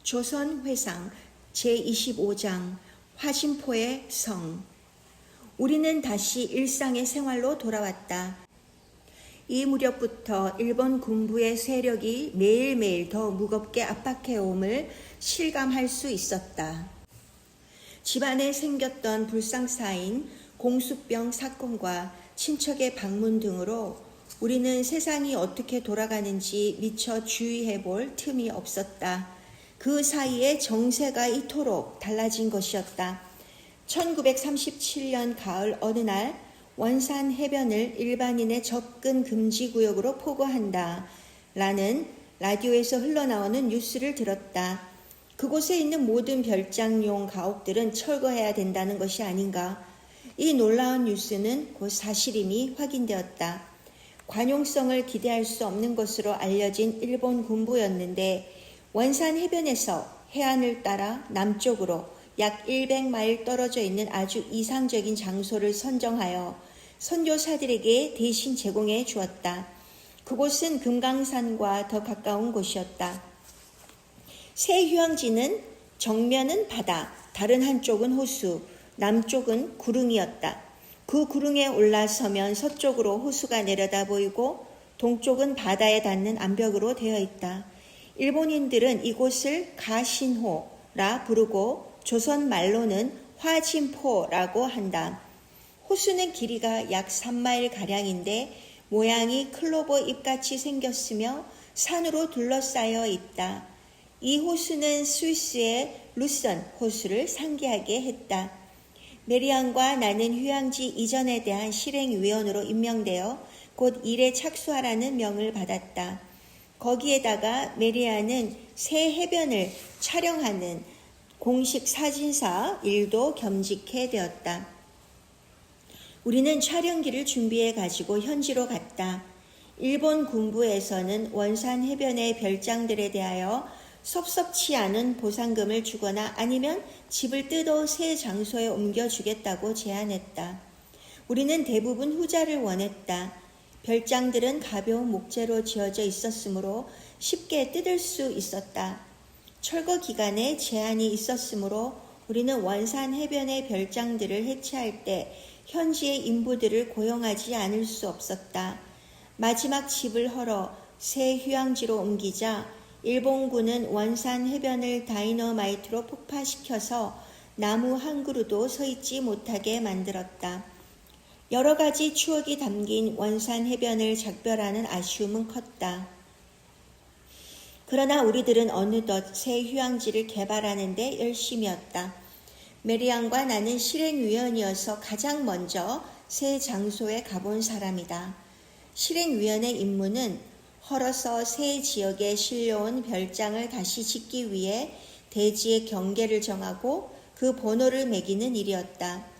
조선회상 제25장 화신포의 성. 우리는 다시 일상의 생활로 돌아왔다. 이 무렵부터 일본 군부의 세력이 매일매일 더 무겁게 압박해옴을 실감할 수 있었다. 집안에 생겼던 불상사인 공수병 사건과 친척의 방문 등으로 우리는 세상이 어떻게 돌아가는지 미처 주의해 볼 틈이 없었다. 그 사이에 정세가 이토록 달라진 것이었다. 1937년 가을 어느 날 원산 해변을 일반인의 접근 금지 구역으로 포고한다 라는 라디오에서 흘러나오는 뉴스를 들었다. 그곳에 있는 모든 별장용 가옥들은 철거해야 된다는 것이 아닌가. 이 놀라운 뉴스는 곧 사실임이 확인되었다. 관용성을 기대할 수 없는 것으로 알려진 일본 군부였는데 원산 해변에서 해안을 따라 남쪽으로 약 100마일 떨어져 있는 아주 이상적인 장소를 선정하여 선교사들에게 대신 제공해 주었다. 그곳은 금강산과 더 가까운 곳이었다. 새 휴양지는 정면은 바다, 다른 한쪽은 호수, 남쪽은 구릉이었다. 그 구릉에 올라서면 서쪽으로 호수가 내려다 보이고 동쪽은 바다에 닿는 암벽으로 되어 있다. 일본인들은 이곳을 가신호라 부르고 조선 말로는 화진포라고 한다. 호수는 길이가 약 3마일가량인데 모양이 클로버 잎같이 생겼으며 산으로 둘러싸여 있다. 이 호수는 스위스의 루선 호수를 상기하게 했다. 메리안과 나는 휴양지 이전에 대한 실행위원으로 임명되어 곧 일에 착수하라는 명을 받았다. 거기에다가 메리안은 새 해변을 촬영하는 공식 사진사 일도 겸직해 되었다. 우리는 촬영기를 준비해 가지고 현지로 갔다. 일본 군부에서는 원산 해변의 별장들에 대하여 섭섭치 않은 보상금을 주거나 아니면 집을 뜯어 새 장소에 옮겨주겠다고 제안했다. 우리는 대부분 후자를 원했다. 별장들은 가벼운 목재로 지어져 있었으므로 쉽게 뜯을 수 있었다. 철거 기간에 제한이 있었으므로 우리는 원산 해변의 별장들을 해체할 때 현지의 인부들을 고용하지 않을 수 없었다. 마지막 집을 헐어 새 휴양지로 옮기자 일본군은 원산 해변을 다이너마이트로 폭파시켜서 나무 한 그루도 서 있지 못하게 만들었다. 여러 가지 추억이 담긴 원산 해변을 작별하는 아쉬움은 컸다. 그러나 우리들은 어느덧 새 휴양지를 개발하는 데 열심이었다. 메리안과 나는 실행위원이어서 가장 먼저 새 장소에 가본 사람이다. 실행위원의 임무는 헐어서 새 지역에 실려온 별장을 다시 짓기 위해 대지의 경계를 정하고 그 번호를 매기는 일이었다.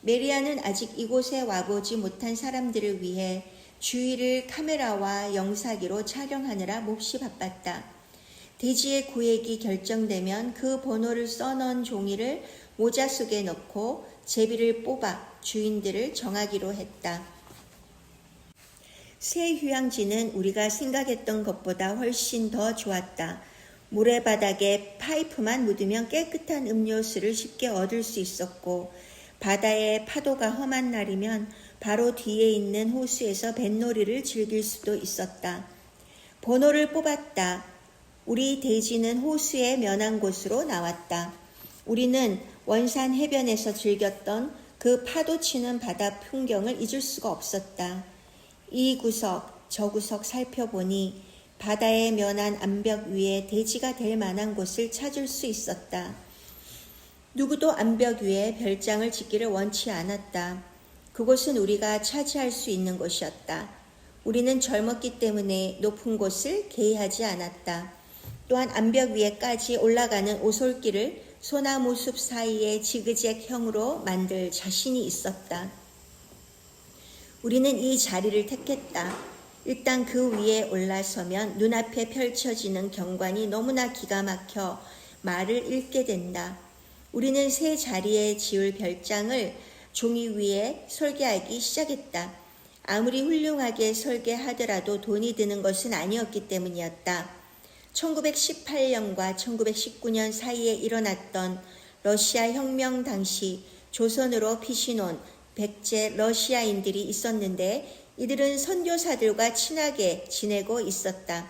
메리안은 아직 이곳에 와보지 못한 사람들을 위해 주위를 카메라와 영사기로 촬영하느라 몹시 바빴다. 대지의 구획이 결정되면 그 번호를 써넣은 종이를 모자 속에 넣고 제비를 뽑아 주인들을 정하기로 했다. 새 휴양지는 우리가 생각했던 것보다 훨씬 더 좋았다. 모래바닥에 파이프만 묻으면 깨끗한 음료수를 쉽게 얻을 수 있었고 바다에 파도가 험한 날이면 바로 뒤에 있는 호수에서 뱃놀이를 즐길 수도 있었다. 번호를 뽑았다. 우리 대지는 호수에 면한 곳으로 나왔다. 우리는 원산 해변에서 즐겼던 그 파도 치는 바다 풍경을 잊을 수가 없었다. 이 구석 저 구석 살펴보니 바다에 면한 암벽 위에 대지가 될 만한 곳을 찾을 수 있었다. 누구도 암벽 위에 별장을 짓기를 원치 않았다. 그곳은 우리가 차지할 수 있는 곳이었다. 우리는 젊었기 때문에 높은 곳을 계획하지 않았다. 또한 암벽 위에까지 올라가는 오솔길을 소나무 숲 사이에 지그재그형으로 만들 자신이 있었다. 우리는 이 자리를 택했다. 일단 그 위에 올라서면 눈앞에 펼쳐지는 경관이 너무나 기가 막혀 말을 잃게 된다. 우리는 새 자리에 지을 별장을 종이 위에 설계하기 시작했다. 아무리 훌륭하게 설계하더라도 돈이 드는 것은 아니었기 때문이었다. 1918년과 1919년 사이에 일어났던 러시아 혁명 당시 조선으로 피신온 백제 러시아인들이 있었는데 이들은 선교사들과 친하게 지내고 있었다.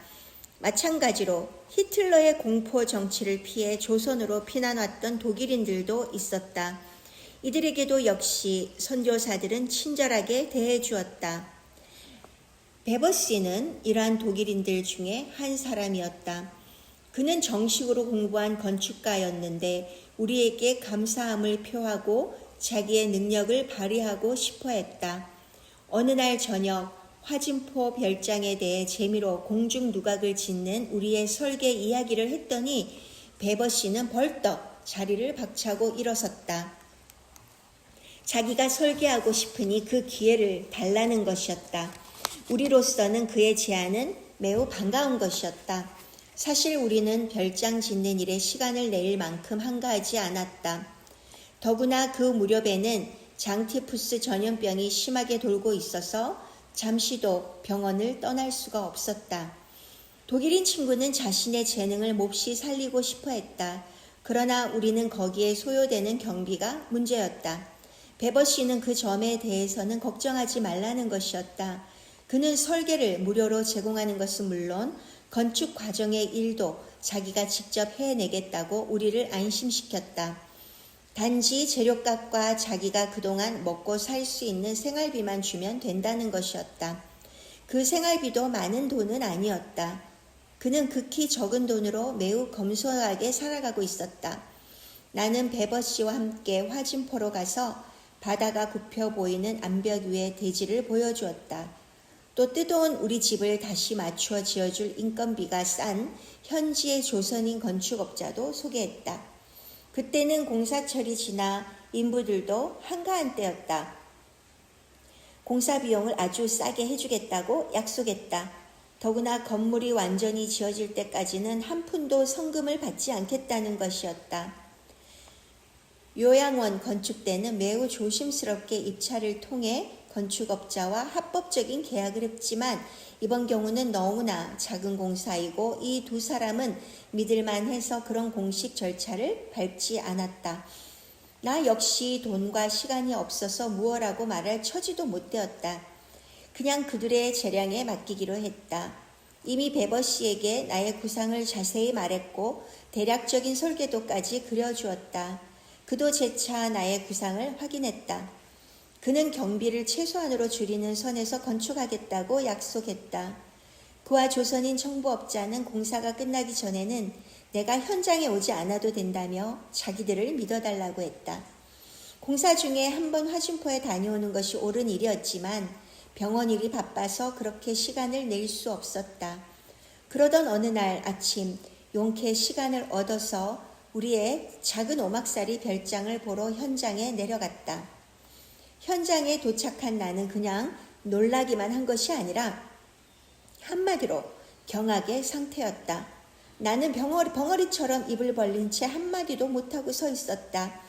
마찬가지로 히틀러의 공포 정치를 피해 조선으로 피난왔던 독일인들도 있었다. 이들에게도 역시 선교사들은 친절하게 대해주었다. 베버씨는 이러한 독일인들 중에 한 사람이었다. 그는 정식으로 공부한 건축가였는데 우리에게 감사함을 표하고 자기의 능력을 발휘하고 싶어 했다. 어느 날 저녁 화진포 별장에 대해 재미로 공중 누각을 짓는 우리의 설계 이야기를 했더니 베버씨는 벌떡 자리를 박차고 일어섰다. 자기가 설계하고 싶으니 그 기회를 달라는 것이었다. 우리로서는 그의 제안은 매우 반가운 것이었다. 사실 우리는 별장 짓는 일에 시간을 낼 만큼 한가하지 않았다. 더구나 그 무렵에는 장티푸스 전염병이 심하게 돌고 있어서 잠시도 병원을 떠날 수가 없었다. 독일인 친구는 자신의 재능을 몹시 살리고 싶어 했다. 그러나 우리는 거기에 소요되는 경비가 문제였다. 베버씨는 그 점에 대해서는 걱정하지 말라는 것이었다. 그는 설계를 무료로 제공하는 것은 물론 건축 과정의 일도 자기가 직접 해내겠다고 우리를 안심시켰다. 단지 재료값과 자기가 그동안 먹고 살 수 있는 생활비만 주면 된다는 것이었다. 그 생활비도 많은 돈은 아니었다. 그는 극히 적은 돈으로 매우 검소하게 살아가고 있었다. 나는 베버씨와 함께 화진포로 가서 바다가 굽혀 보이는 암벽 위의 대지를 보여주었다. 또 뜯어온 우리 집을 다시 맞추어 지어줄 인건비가 싼 현지의 조선인 건축업자도 소개했다. 그때는 공사철이 지나 인부들도 한가한 때였다. 공사 비용을 아주 싸게 해주겠다고 약속했다. 더구나 건물이 완전히 지어질 때까지는 한 푼도 성금을 받지 않겠다는 것이었다. 요양원 건축 때는 매우 조심스럽게 입찰을 통해 건축업자와 합법적인 계약을 했지만 이번 경우는 너무나 작은 공사이고 이 두 사람은 믿을만해서 그런 공식 절차를 밟지 않았다. 나 역시 돈과 시간이 없어서 무엇라고 말할 처지도 못 되었다. 그냥 그들의 재량에 맡기기로 했다. 이미 베버씨에게 나의 구상을 자세히 말했고 대략적인 설계도까지 그려주었다. 그도 재차 나의 구상을 확인했다. 그는 경비를 최소한으로 줄이는 선에서 건축하겠다고 약속했다. 그와 조선인 청부업자는 공사가 끝나기 전에는 내가 현장에 오지 않아도 된다며 자기들을 믿어달라고 했다. 공사 중에 한 번 화진포에 다녀오는 것이 옳은 일이었지만 병원 일이 바빠서 그렇게 시간을 낼 수 없었다. 그러던 어느 날 아침 용케 시간을 얻어서 우리의 작은 오막살이 별장을 보러 현장에 내려갔다. 현장에 도착한 나는 그냥 놀라기만 한 것이 아니라 한마디로 경악의 상태였다. 나는 벙어리처럼 입을 벌린 채 한마디도 못하고 서 있었다.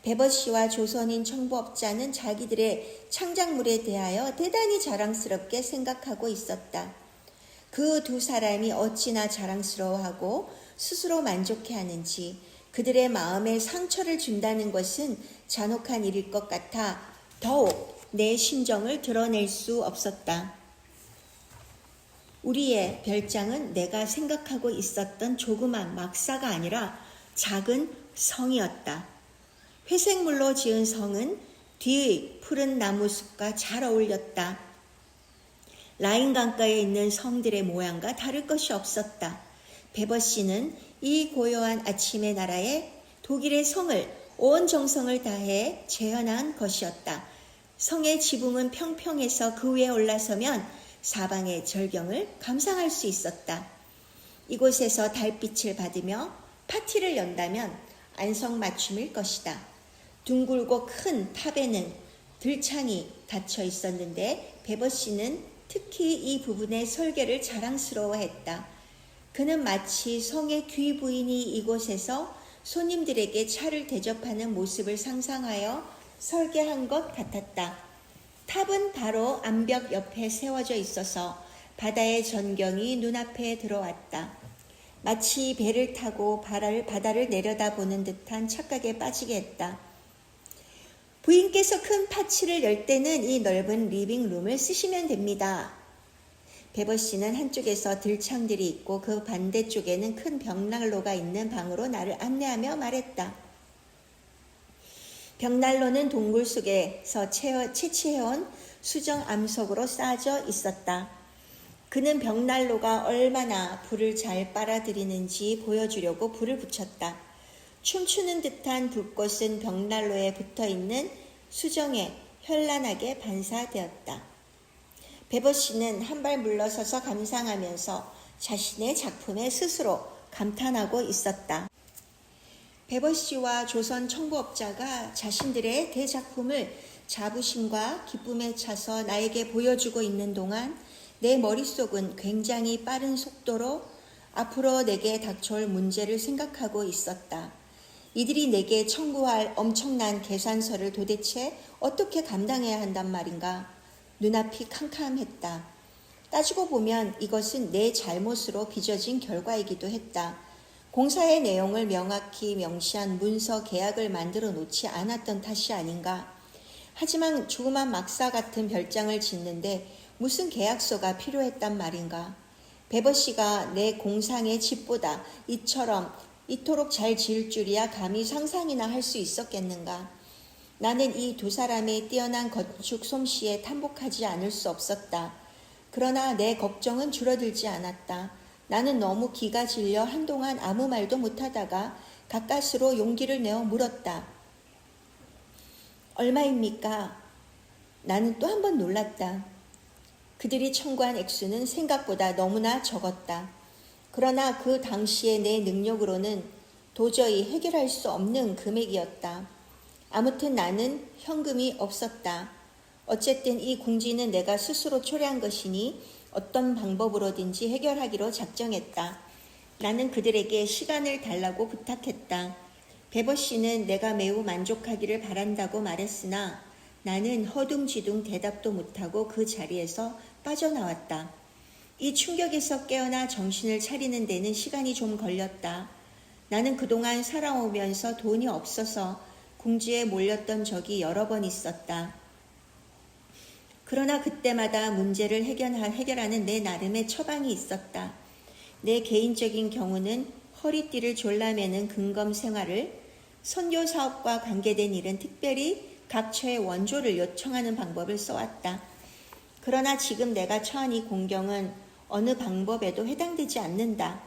베버씨와 조선인 청부업자는 자기들의 창작물에 대하여 대단히 자랑스럽게 생각하고 있었다. 그 두 사람이 어찌나 자랑스러워하고 스스로 만족해하는지 그들의 마음에 상처를 준다는 것은 잔혹한 일일 것 같아 더욱 내 심정을 드러낼 수 없었다. 우리의 별장은 내가 생각하고 있었던 조그만 막사가 아니라 작은 성이었다. 회색물로 지은 성은 뒤의 푸른 나무숲과 잘 어울렸다. 라인 강가에 있는 성들의 모양과 다를 것이 없었다. 베버씨는 이 고요한 아침의 나라에 독일의 성을 온 정성을 다해 재현한 것이었다. 성의 지붕은 평평해서 그 위에 올라서면 사방의 절경을 감상할 수 있었다. 이곳에서 달빛을 받으며 파티를 연다면 안성맞춤일 것이다. 둥글고 큰 탑에는 들창이 닫혀 있었는데 베버씨는 특히 이 부분의 설계를 자랑스러워했다. 그는 마치 성의 귀부인이 이곳에서 손님들에게 차를 대접하는 모습을 상상하여 설계한 것 같았다. 탑은 바로 암벽 옆에 세워져 있어서 바다의 전경이 눈앞에 들어왔다. 마치 배를 타고 바다를 내려다보는 듯한 착각에 빠지게 했다. 부인께서 큰 파츠를 열 때는 이 넓은 리빙룸을 쓰시면 됩니다. 베버 씨는 한쪽에서 들창들이 있고 그 반대쪽에는 큰 벽난로가 있는 방으로 나를 안내하며 말했다. 벽난로는 동굴 속에서 채취해온 수정 암석으로 쌓아져 있었다. 그는 벽난로가 얼마나 불을 잘 빨아들이는지 보여주려고 불을 붙였다. 춤추는 듯한 불꽃은 벽난로에 붙어있는 수정에 현란하게 반사되었다. 베버 씨는 한 발 물러서서 감상하면서 자신의 작품에 스스로 감탄하고 있었다. 베버 씨와 조선 청부업자가 자신들의 대작품을 자부심과 기쁨에 차서 나에게 보여주고 있는 동안 내 머릿속은 굉장히 빠른 속도로 앞으로 내게 닥쳐올 문제를 생각하고 있었다. 이들이 내게 청구할 엄청난 계산서를 도대체 어떻게 감당해야 한단 말인가? 눈앞이 캄캄했다. 따지고 보면 이것은 내 잘못으로 빚어진 결과이기도 했다. 공사의 내용을 명확히 명시한 문서 계약을 만들어 놓지 않았던 탓이 아닌가? 하지만 조그만 막사 같은 별장을 짓는데 무슨 계약서가 필요했단 말인가? 베버 씨가 내 공상의 집보다 이토록 잘 지을 줄이야 감히 상상이나 할 수 있었겠는가? 나는 이 두 사람의 뛰어난 건축 솜씨에 탐복하지 않을 수 없었다. 그러나 내 걱정은 줄어들지 않았다. 나는 너무 기가 질려 한동안 아무 말도 못하다가 가까스로 용기를 내어 물었다. 얼마입니까? 나는 또 한 번 놀랐다. 그들이 청구한 액수는 생각보다 너무나 적었다. 그러나 그 당시의 내 능력으로는 도저히 해결할 수 없는 금액이었다. 아무튼 나는 현금이 없었다. 어쨌든 이 궁지는 내가 스스로 초래한 것이니 어떤 방법으로든지 해결하기로 작정했다. 나는 그들에게 시간을 달라고 부탁했다. 베버 씨는 내가 매우 만족하기를 바란다고 말했으나 나는 허둥지둥 대답도 못하고 그 자리에서 빠져나왔다. 이 충격에서 깨어나 정신을 차리는 데는 시간이 좀 걸렸다. 나는 그동안 살아오면서 돈이 없어서 궁지에 몰렸던 적이 여러 번 있었다. 그러나 그때마다 문제를 해결하는 내 나름의 처방이 있었다. 내 개인적인 경우는 허리띠를 졸라매는 근검 생활을, 선교 사업과 관계된 일은 특별히 각처의 원조를 요청하는 방법을 써왔다. 그러나 지금 내가 처한 이 공경은 어느 방법에도 해당되지 않는다.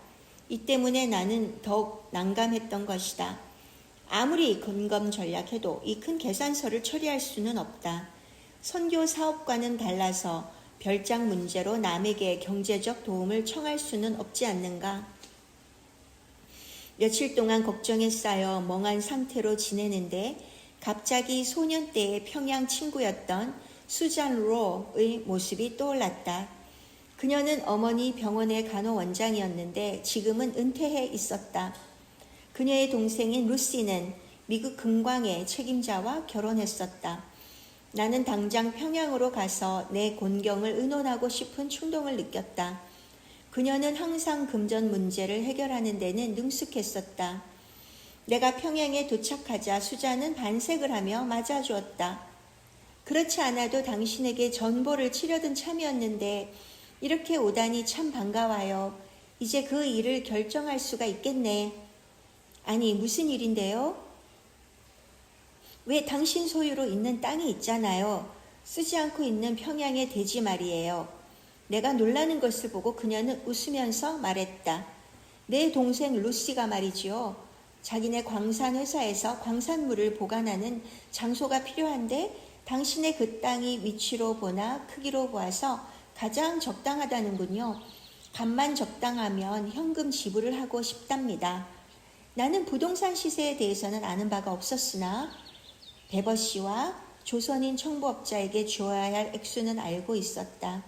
이 때문에 나는 더욱 난감했던 것이다. 아무리 근검 전략해도 이 큰 계산서를 처리할 수는 없다. 선교 사업과는 달라서 별장 문제로 남에게 경제적 도움을 청할 수는 없지 않는가. 며칠 동안 걱정에 쌓여 멍한 상태로 지내는데 갑자기 소년 때의 평양 친구였던 수잔 로의 모습이 떠올랐다. 그녀는 어머니 병원의 간호원장이었는데 지금은 은퇴해 있었다. 그녀의 동생인 루시는 미국 금광의 책임자와 결혼했었다. 나는 당장 평양으로 가서 내 곤경을 의논하고 싶은 충동을 느꼈다. 그녀는 항상 금전 문제를 해결하는 데는 능숙했었다. 내가 평양에 도착하자 수자는 반색을 하며 맞아주었다. 그렇지 않아도 당신에게 전보를 치려던 참이었는데 이렇게 오다니 참 반가워요. 이제 그 일을 결정할 수가 있겠네. 아니, 무슨 일인데요? 왜 당신 소유로 있는 땅이 있잖아요. 쓰지 않고 있는 평양의 대지 말이에요. 내가 놀라는 것을 보고 그녀는 웃으면서 말했다. 내 동생 루시가 말이지요. 자기네 광산 회사에서 광산물을 보관하는 장소가 필요한데 당신의 그 땅이 위치로 보나 크기로 보아서 가장 적당하다는군요. 값만 적당하면 현금 지불을 하고 싶답니다. 나는 부동산 시세에 대해서는 아는 바가 없었으나 베버 씨와 조선인 청부업자에게 주어야 할 액수는 알고 있었다.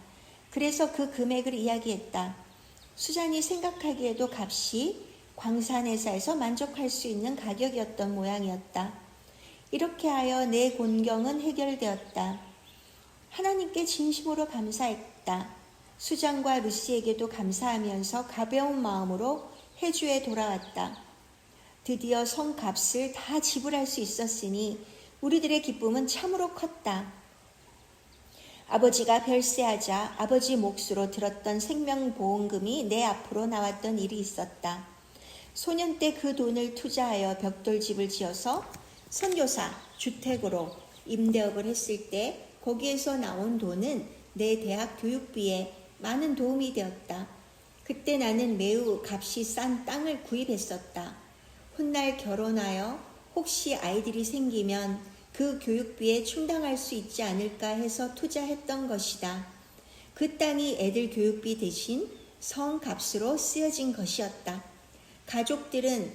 그래서 그 금액을 이야기했다. 수잔이 생각하기에도 값이 광산회사에서 만족할 수 있는 가격이었던 모양이었다. 이렇게 하여 내 곤경은 해결되었다. 하나님께 진심으로 감사했다. 수잔과 루시에게도 감사하면서 가벼운 마음으로 해주에 돌아왔다. 드디어 성값을 다 지불할 수 있었으니 우리들의 기쁨은 참으로 컸다. 아버지가 별세하자 아버지 몫으로 들었던 생명보험금이 내 앞으로 나왔던 일이 있었다. 소년 때 그 돈을 투자하여 벽돌집을 지어서 선교사 주택으로 임대업을 했을 때 거기에서 나온 돈은 내 대학 교육비에 많은 도움이 되었다. 그때 나는 매우 값이 싼 땅을 구입했었다. 훗날 결혼하여 혹시 아이들이 생기면 그 교육비에 충당할 수 있지 않을까 해서 투자했던 것이다. 그 땅이 애들 교육비 대신 성값으로 쓰여진 것이었다. 가족들은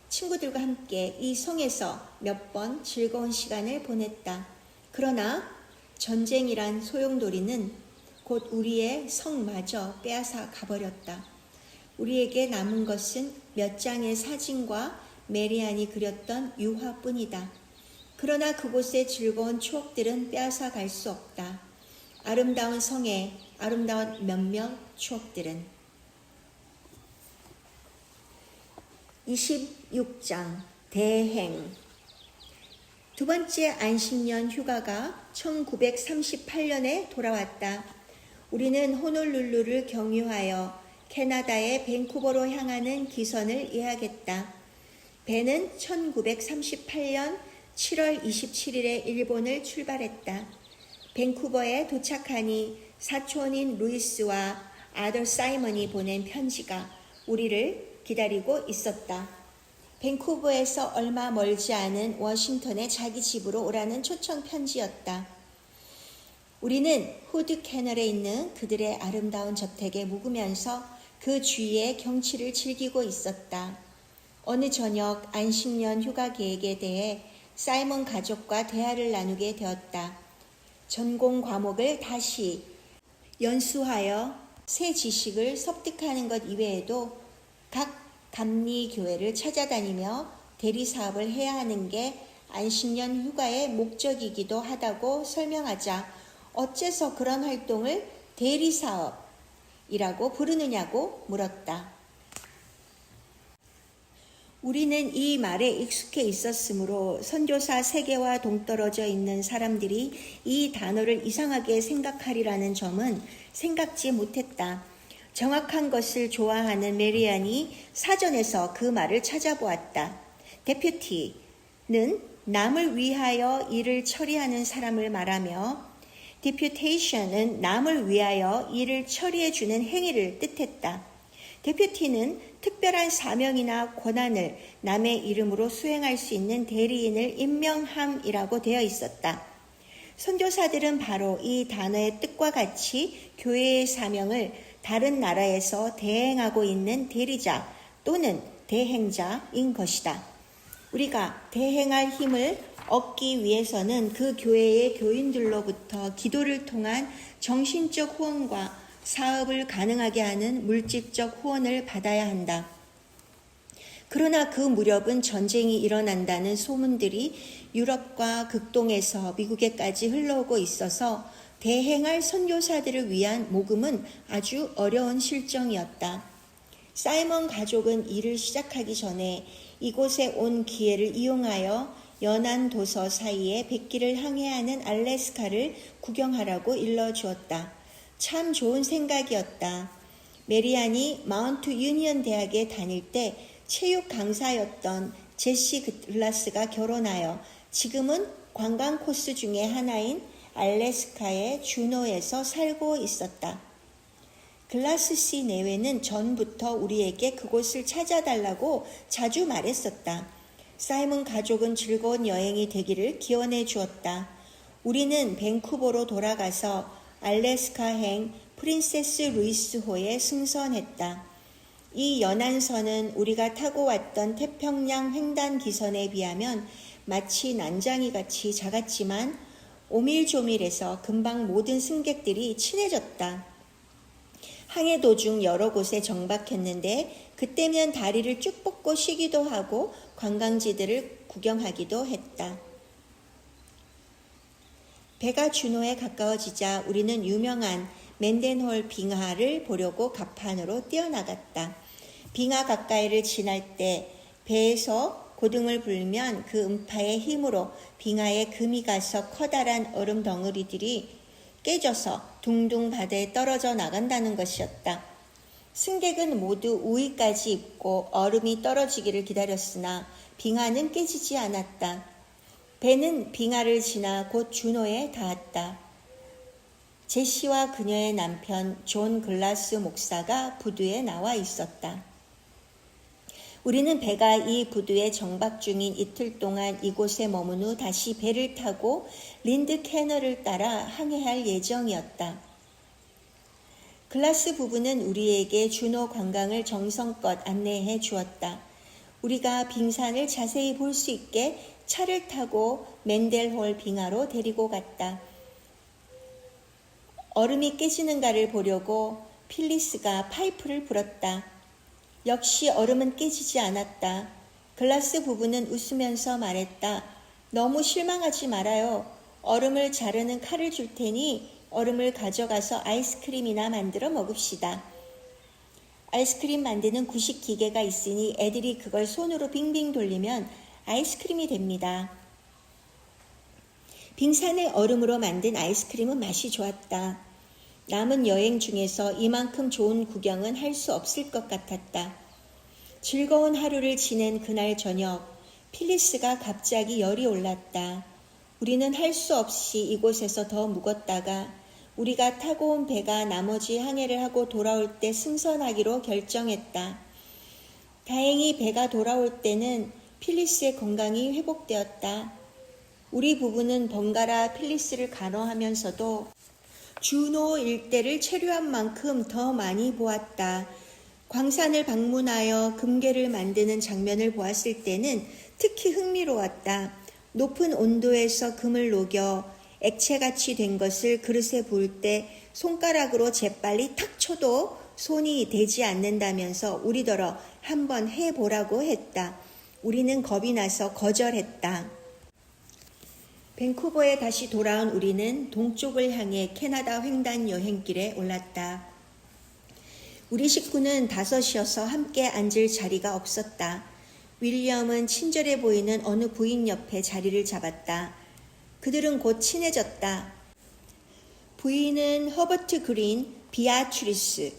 친구들과 함께 이 성에서 몇 번 즐거운 시간을 보냈다. 그러나 전쟁이란 소용돌이는 곧 우리의 성마저 빼앗아 가버렸다. 우리에게 남은 것은 몇 장의 사진과 메리안이 그렸던 유화뿐이다. 그러나 그곳의 즐거운 추억들은 빼앗아 갈 수 없다. 아름다운 성의 아름다운 몇몇 추억들은 26장 대행. 두 번째 안식년 휴가가 1938년에 돌아왔다. 우리는 호놀룰루를 경유하여 캐나다의 밴쿠버로 향하는 기선을 예약했다. 배는 1938년 7월 27일에 일본을 출발했다. 밴쿠버에 도착하니 사촌인 루이스와 아더 사이먼이 보낸 편지가 우리를 기다리고 있었다. 밴쿠버에서 얼마 멀지 않은 워싱턴의 자기 집으로 오라는 초청 편지였다. 우리는 후드 캐널에 있는 그들의 아름다운 저택에 묵으면서 그 주위의 경치를 즐기고 있었다. 어느 저녁 안식년 휴가 계획에 대해 사이먼 가족과 대화를 나누게 되었다. 전공 과목을 다시 연수하여 새 지식을 습득하는 것 이외에도 각 감리교회를 찾아다니며 대리사업을 해야 하는 게 안식년 휴가의 목적이기도 하다고 설명하자 어째서 그런 활동을 대리사업이라고 부르느냐고 물었다. 우리는 이 말에 익숙해 있었으므로 선교사 세계와 동떨어져 있는 사람들이 이 단어를 이상하게 생각하리라는 점은 생각지 못했다. 정확한 것을 좋아하는 메리안이 사전에서 그 말을 찾아보았다. 데퓨티는 남을 위하여 일을 처리하는 사람을 말하며 deputation은 남을 위하여 일을 처리해주는 행위를 뜻했다. 데퓨티는 특별한 사명이나 권한을 남의 이름으로 수행할 수 있는 대리인을 임명함이라고 되어 있었다. 선교사들은 바로 이 단어의 뜻과 같이 교회의 사명을 다른 나라에서 대행하고 있는 대리자 또는 대행자인 것이다. 우리가 대행할 힘을 얻기 위해서는 그 교회의 교인들로부터 기도를 통한 정신적 후원과 사업을 가능하게 하는 물질적 후원을 받아야 한다. 그러나 그 무렵은 전쟁이 일어난다는 소문들이 유럽과 극동에서 미국에까지 흘러오고 있어서 대행할 선교사들을 위한 모금은 아주 어려운 실정이었다. 사이먼 가족은 일을 시작하기 전에 이곳에 온 기회를 이용하여 연안 도서 사이에 백기를 항해하는 알래스카를 구경하라고 일러주었다. 참 좋은 생각이었다. 메리안이 마운트 유니언 대학에 다닐 때 체육 강사였던 제시 글라스가 결혼하여 지금은 관광 코스 중에 하나인 알래스카의 주노에서 살고 있었다. 글라스 씨 내외는 전부터 우리에게 그곳을 찾아달라고 자주 말했었다. 사이먼 가족은 즐거운 여행이 되기를 기원해 주었다. 우리는 밴쿠버로 돌아가서 알래스카행 프린세스 루이스호에 승선했다. 이 연안선은 우리가 타고 왔던 태평양 횡단 기선에 비하면 마치 난장이같이 작았지만 오밀조밀해서 금방 모든 승객들이 친해졌다. 항해 도중 여러 곳에 정박했는데 그때면 다리를 쭉 뻗고 쉬기도 하고 관광지들을 구경하기도 했다. 배가 주노에 가까워지자 우리는 유명한 맨덴홀 빙하를 보려고 갑판으로 뛰어나갔다. 빙하 가까이를 지날 때 배에서 고등을 불면 그 음파의 힘으로 빙하에 금이 가서 커다란 얼음 덩어리들이 깨져서 둥둥 바다에 떨어져 나간다는 것이었다. 승객은 모두 우의까지 입고 얼음이 떨어지기를 기다렸으나 빙하는 깨지지 않았다. 배는 빙하를 지나 곧 주노에 닿았다. 제시와 그녀의 남편 존 글라스 목사가 부두에 나와 있었다. 우리는 배가 이 부두에 정박 중인 이틀 동안 이곳에 머문 후 다시 배를 타고 린드 캐널을 따라 항해할 예정이었다. 글라스 부부는 우리에게 주노 관광을 정성껏 안내해 주었다. 우리가 빙산을 자세히 볼 수 있게 차를 타고 맨델홀 빙하로 데리고 갔다. 얼음이 깨지는가를 보려고 필리스가 파이프를 불었다. 역시 얼음은 깨지지 않았다. 글라스 부부는 웃으면서 말했다. 너무 실망하지 말아요. 얼음을 자르는 칼을 줄 테니 얼음을 가져가서 아이스크림이나 만들어 먹읍시다. 아이스크림 만드는 구식 기계가 있으니 애들이 그걸 손으로 빙빙 돌리면 아이스크림이 됩니다. 빙산의 얼음으로 만든 아이스크림은 맛이 좋았다. 남은 여행 중에서 이만큼 좋은 구경은 할 수 없을 것 같았다. 즐거운 하루를 지낸 그날 저녁, 필리스가 갑자기 열이 올랐다. 우리는 할 수 없이 이곳에서 더 묵었다가 우리가 타고 온 배가 나머지 항해를 하고 돌아올 때 승선하기로 결정했다. 다행히 배가 돌아올 때는 필리스의 건강이 회복되었다. 우리 부부는 번갈아 필리스를 간호하면서도 주노 일대를 체류한 만큼 더 많이 보았다. 광산을 방문하여 금괴를 만드는 장면을 보았을 때는 특히 흥미로웠다. 높은 온도에서 금을 녹여 액체같이 된 것을 그릇에 부을 때 손가락으로 재빨리 탁 쳐도 손이 되지 않는다면서 우리더러 한번 해보라고 했다. 우리는 겁이 나서 거절했다. 밴쿠버에 다시 돌아온 우리는 동쪽을 향해 캐나다 횡단 여행길에 올랐다. 우리 식구는 다섯이어서 함께 앉을 자리가 없었다. 윌리엄은 친절해 보이는 어느 부인 옆에 자리를 잡았다. 그들은 곧 친해졌다. 부인은 허버트 그린 비아트리스이라는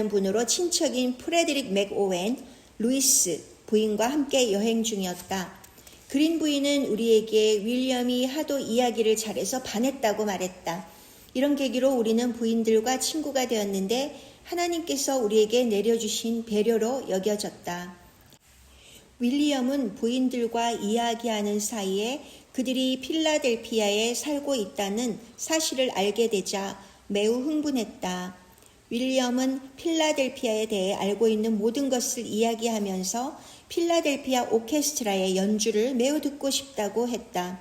분으로 친척인 프레드릭 맥오웬 루이스 부인과 함께 여행 중이었다. 그린 부인은 우리에게 윌리엄이 하도 이야기를 잘해서 반했다고 말했다. 이런 계기로 우리는 부인들과 친구가 되었는데 하나님께서 우리에게 내려주신 배려로 여겨졌다. 윌리엄은 부인들과 이야기하는 사이에 그들이 필라델피아에 살고 있다는 사실을 알게 되자 매우 흥분했다. 윌리엄은 필라델피아에 대해 알고 있는 모든 것을 이야기하면서 필라델피아 오케스트라의 연주를 매우 듣고 싶다고 했다.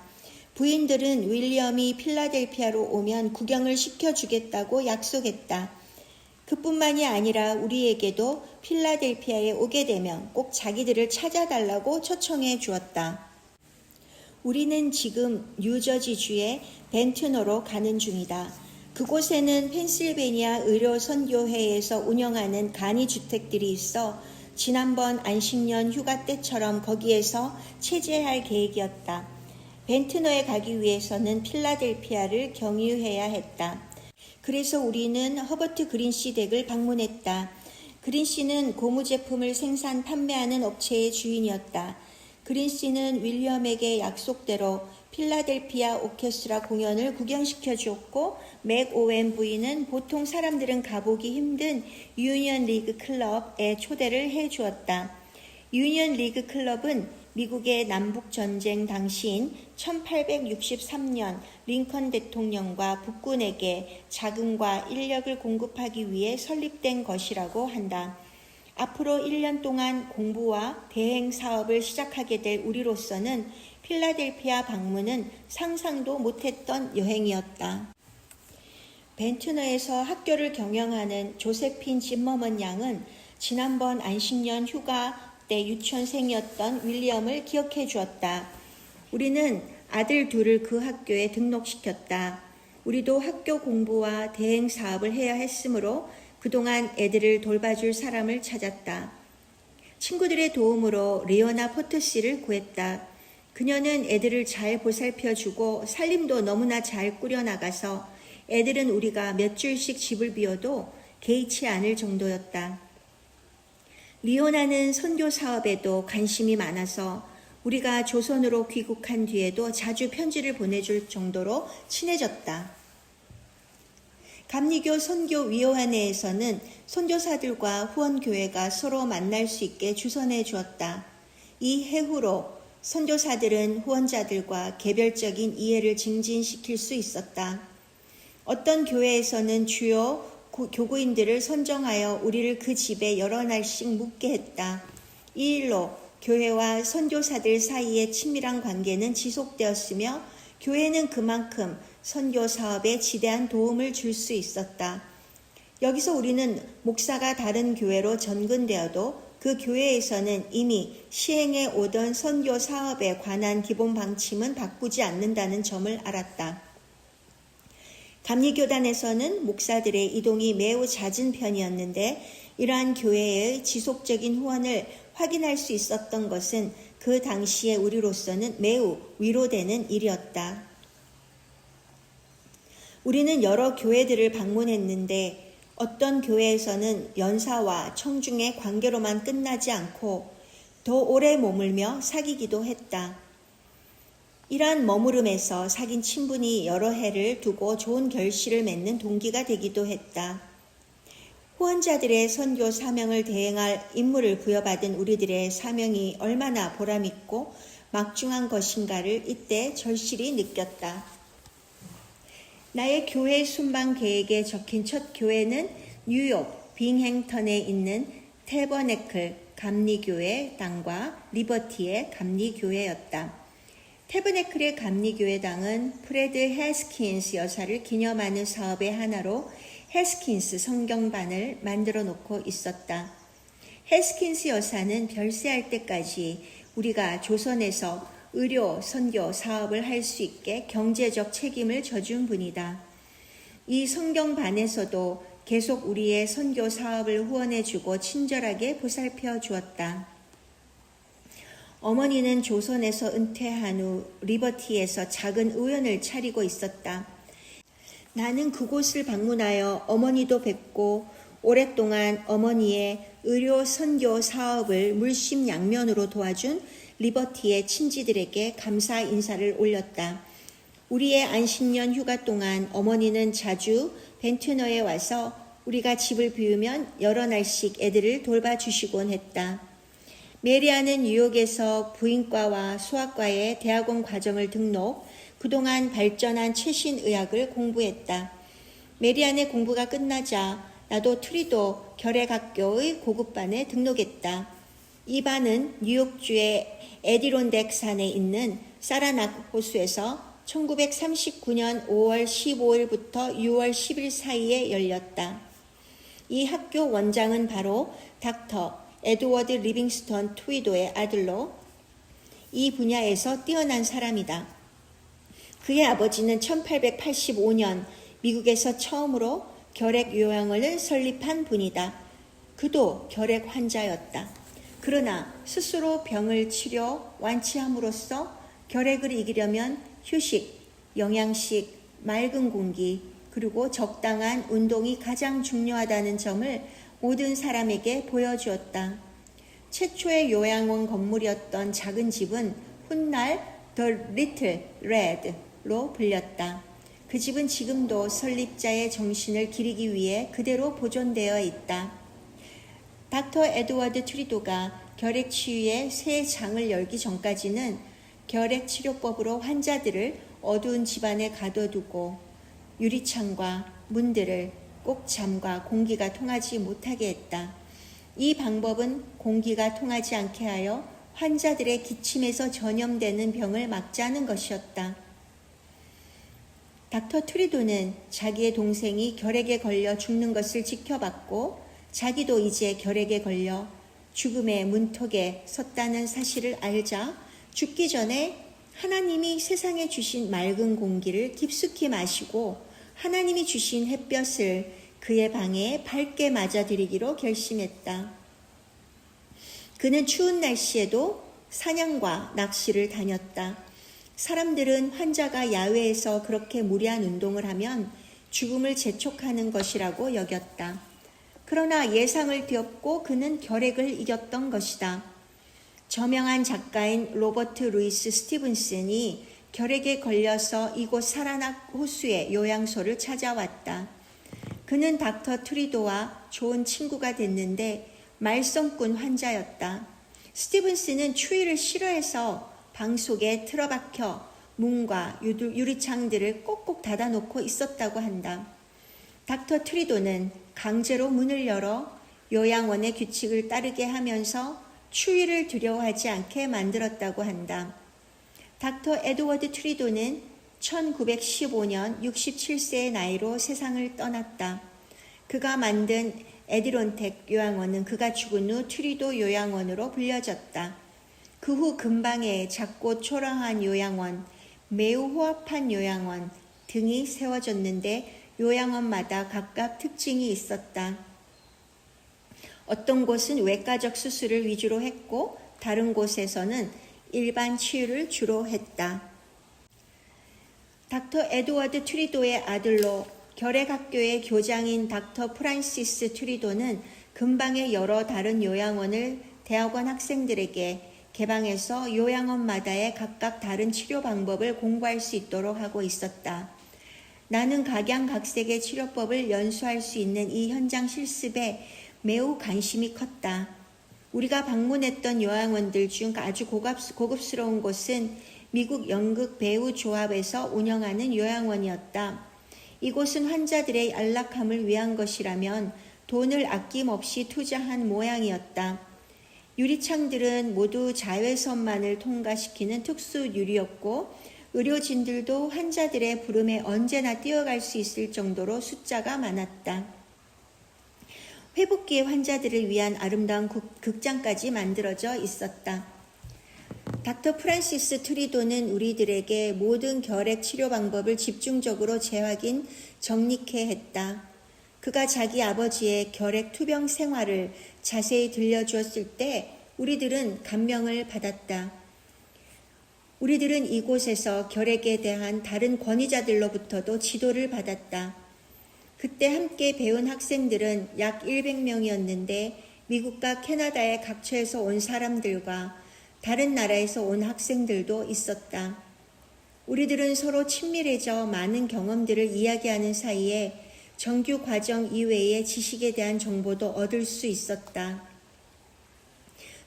부인들은 윌리엄이 필라델피아로 오면 구경을 시켜주겠다고 약속했다. 그뿐만이 아니라 우리에게도 필라델피아에 오게 되면 꼭 자기들을 찾아달라고 초청해 주었다. 우리는 지금 뉴저지주의 벤트너로 가는 중이다. 그곳에는 펜실베니아 의료선교회에서 운영하는 간이주택들이 있어 지난번 안식년 휴가 때처럼 거기에서 체재할 계획이었다. 벤트너에 가기 위해서는 필라델피아를 경유해야 했다. 그래서 우리는 허버트 그린씨 댁을 방문했다. 그린씨는 고무 제품을 생산 판매하는 업체의 주인이었다. 그린씨는 윌리엄에게 약속대로 필라델피아 오케스트라 공연을 구경시켜 주었고 맥 오웬 부인은 보통 사람들은 가보기 힘든 유니언 리그 클럽에 초대를 해 주었다. 유니언 리그 클럽은 미국의 남북전쟁 당시인 1863년 링컨 대통령과 북군에게 자금과 인력을 공급하기 위해 설립된 것이라고 한다. 앞으로 1년 동안 공부와 대행 사업을 시작하게 될 우리로서는 필라델피아 방문은 상상도 못했던 여행이었다. 벤트너에서 학교를 경영하는 조세핀 짐머먼 양은 지난번 안식년 휴가 때 유치원생이었던 윌리엄을 기억해 주었다. 우리는 아들 둘을 그 학교에 등록시켰다. 우리도 학교 공부와 대행 사업을 해야 했으므로 그동안 애들을 돌봐줄 사람을 찾았다. 친구들의 도움으로 리오나 포트씨를 구했다. 그녀는 애들을 잘 보살펴주고 살림도 너무나 잘 꾸려나가서 애들은 우리가 몇 줄씩 집을 비워도 개의치 않을 정도였다. 리오나는 선교 사업에도 관심이 많아서 우리가 조선으로 귀국한 뒤에도 자주 편지를 보내줄 정도로 친해졌다. 감리교 선교위원회에서는 선교사들과 후원교회가 서로 만날 수 있게 주선해 주었다. 이 해후로 선교사들은 후원자들과 개별적인 이해를 증진시킬 수 있었다. 어떤 교회에서는 주요 교구인들을 선정하여 우리를 그 집에 여러 날씩 묵게 했다. 이 일로 교회와 선교사들 사이의 친밀한 관계는 지속되었으며 교회는 그만큼 선교 사업에 지대한 도움을 줄 수 있었다. 여기서 우리는 목사가 다른 교회로 전근되어도 그 교회에서는 이미 시행해 오던 선교 사업에 관한 기본 방침은 바꾸지 않는다는 점을 알았다. 감리교단에서는 목사들의 이동이 매우 잦은 편이었는데 이러한 교회의 지속적인 후원을 확인할 수 있었던 것은 그 당시에 우리로서는 매우 위로되는 일이었다. 우리는 여러 교회들을 방문했는데 어떤 교회에서는 연사와 청중의 관계로만 끝나지 않고 더 오래 머물며 사귀기도 했다. 이러한 머무름에서 사귄 친분이 여러 해를 두고 좋은 결실을 맺는 동기가 되기도 했다. 후원자들의 선교 사명을 대행할 임무를 부여받은 우리들의 사명이 얼마나 보람있고 막중한 것인가를 이때 절실히 느꼈다. 나의 교회 순방 계획에 적힌 첫 교회는 뉴욕 빙행턴에 있는 태버네클 감리교회 당과 리버티의 감리교회였다. 태버네클의 감리교회당은 프레드 해스킨스 여사를 기념하는 사업의 하나로 해스킨스 성경반을 만들어 놓고 있었다. 해스킨스 여사는 별세할 때까지 우리가 조선에서 의료 선교 사업을 할 수 있게 경제적 책임을 져준 분이다. 이 성경반에서도 계속 우리의 선교 사업을 후원해주고 친절하게 보살펴 주었다. 어머니는 조선에서 은퇴한 후 리버티에서 작은 의원을 차리고 있었다. 나는 그곳을 방문하여 어머니도 뵙고 오랫동안 어머니의 의료 선교 사업을 물심양면으로 도와준 리버티의 친지들에게 감사 인사를 올렸다. 우리의 안식년 휴가 동안 어머니는 자주 벤트너에 와서 우리가 집을 비우면 여러 날씩 애들을 돌봐주시곤 했다. 메리아는 뉴욕에서 부인과와 수학과의 대학원 과정을 등록, 그동안 발전한 최신 의학을 공부했다. 메리안의 공부가 끝나자 나도 트리도 결핵학교의 고급반에 등록했다. 이 반은 뉴욕주의 에디론덱 산에 있는 사라낙 호수에서 1939년 5월 15일부터 6월 10일 사이에 열렸다. 이 학교 원장은 바로 닥터 에드워드 리빙스턴 트위도의 아들로 이 분야에서 뛰어난 사람이다. 그의 아버지는 1885년 미국에서 처음으로 결핵 요양원을 설립한 분이다. 그도 결핵 환자였다. 그러나 스스로 병을 치료 완치함으로써 결핵을 이기려면 휴식, 영양식, 맑은 공기, 그리고 적당한 운동이 가장 중요하다는 점을 모든 사람에게 보여주었다. 최초의 요양원 건물이었던 작은 집은 훗날 The Little Red로 불렸다. 그 집은 지금도 설립자의 정신을 기리기 위해 그대로 보존되어 있다. 닥터 에드워드 트리도가 결핵 치유에 새 장을 열기 전까지는 결핵 치료법으로 환자들을 어두운 집안에 가둬두고 유리창과 문들을 꼭 잠가 공기가 통하지 못하게 했다. 이 방법은 공기가 통하지 않게 하여 환자들의 기침에서 전염되는 병을 막자는 것이었다. 닥터 트리도는 자기의 동생이 결핵에 걸려 죽는 것을 지켜봤고 자기도 이제 결핵에 걸려 죽음의 문턱에 섰다는 사실을 알자 죽기 전에 하나님이 세상에 주신 맑은 공기를 깊숙이 마시고 하나님이 주신 햇볕을 그의 방에 밝게 맞아들이기로 결심했다. 그는 추운 날씨에도 사냥과 낚시를 다녔다. 사람들은 환자가 야외에서 그렇게 무리한 운동을 하면 죽음을 재촉하는 것이라고 여겼다. 그러나 예상을 뒤엎고 그는 결핵을 이겼던 것이다. 저명한 작가인 로버트 루이스 스티븐슨이 결핵에 걸려서 이곳 사라낙 호수의 요양소를 찾아왔다. 그는 닥터 트리도와 좋은 친구가 됐는데 말썽꾼 환자였다. 스티븐슨은 추위를 싫어해서 방 속에 틀어박혀 문과 유리창들을 꼭꼭 닫아놓고 있었다고 한다. 닥터 트리도는 강제로 문을 열어 요양원의 규칙을 따르게 하면서 추위를 두려워하지 않게 만들었다고 한다. 닥터 에드워드 트리도는 1915년 67세의 나이로 세상을 떠났다. 그가 만든 에디론텍 요양원은 그가 죽은 후 트리도 요양원으로 불려졌다. 그 후 근방에 작고 초라한 요양원, 매우 호합한 요양원 등이 세워졌는데 요양원마다 각각 특징이 있었다. 어떤 곳은 외과적 수술을 위주로 했고 다른 곳에서는 일반 치유를 주로 했다. 닥터 에드워드 트리도의 아들로 결핵학교의 교장인 닥터 프란시스 트리도는 근방의 여러 다른 요양원을 대학원 학생들에게 개방해서 요양원마다의 각각 다른 치료 방법을 공부할 수 있도록 하고 있었다. 나는 각양각색의 치료법을 연수할 수 있는 이 현장 실습에 매우 관심이 컸다. 우리가 방문했던 요양원들 중 아주 고급스러운 곳은 미국 연극 배우 조합에서 운영하는 요양원이었다. 이곳은 환자들의 안락함을 위한 것이라면 돈을 아낌없이 투자한 모양이었다. 유리창들은 모두 자외선만을 통과시키는 특수 유리였고 의료진들도 환자들의 부름에 언제나 뛰어갈 수 있을 정도로 숫자가 많았다. 회복기의 환자들을 위한 아름다운 극장까지 만들어져 있었다. 닥터 프란시스 트리도는 우리들에게 모든 결핵 치료 방법을 집중적으로 재확인, 정립해 했다. 그가 자기 아버지의 결핵 투병 생활을 자세히 들려주었을 때 우리들은 감명을 받았다. 우리들은 이곳에서 결핵에 대한 다른 권위자들로부터도 지도를 받았다. 그때 함께 배운 학생들은 약 100명이었는데 미국과 캐나다의 각처에서 온 사람들과 다른 나라에서 온 학생들도 있었다. 우리들은 서로 친밀해져 많은 경험들을 이야기하는 사이에 정규 과정 이외의 지식에 대한 정보도 얻을 수 있었다.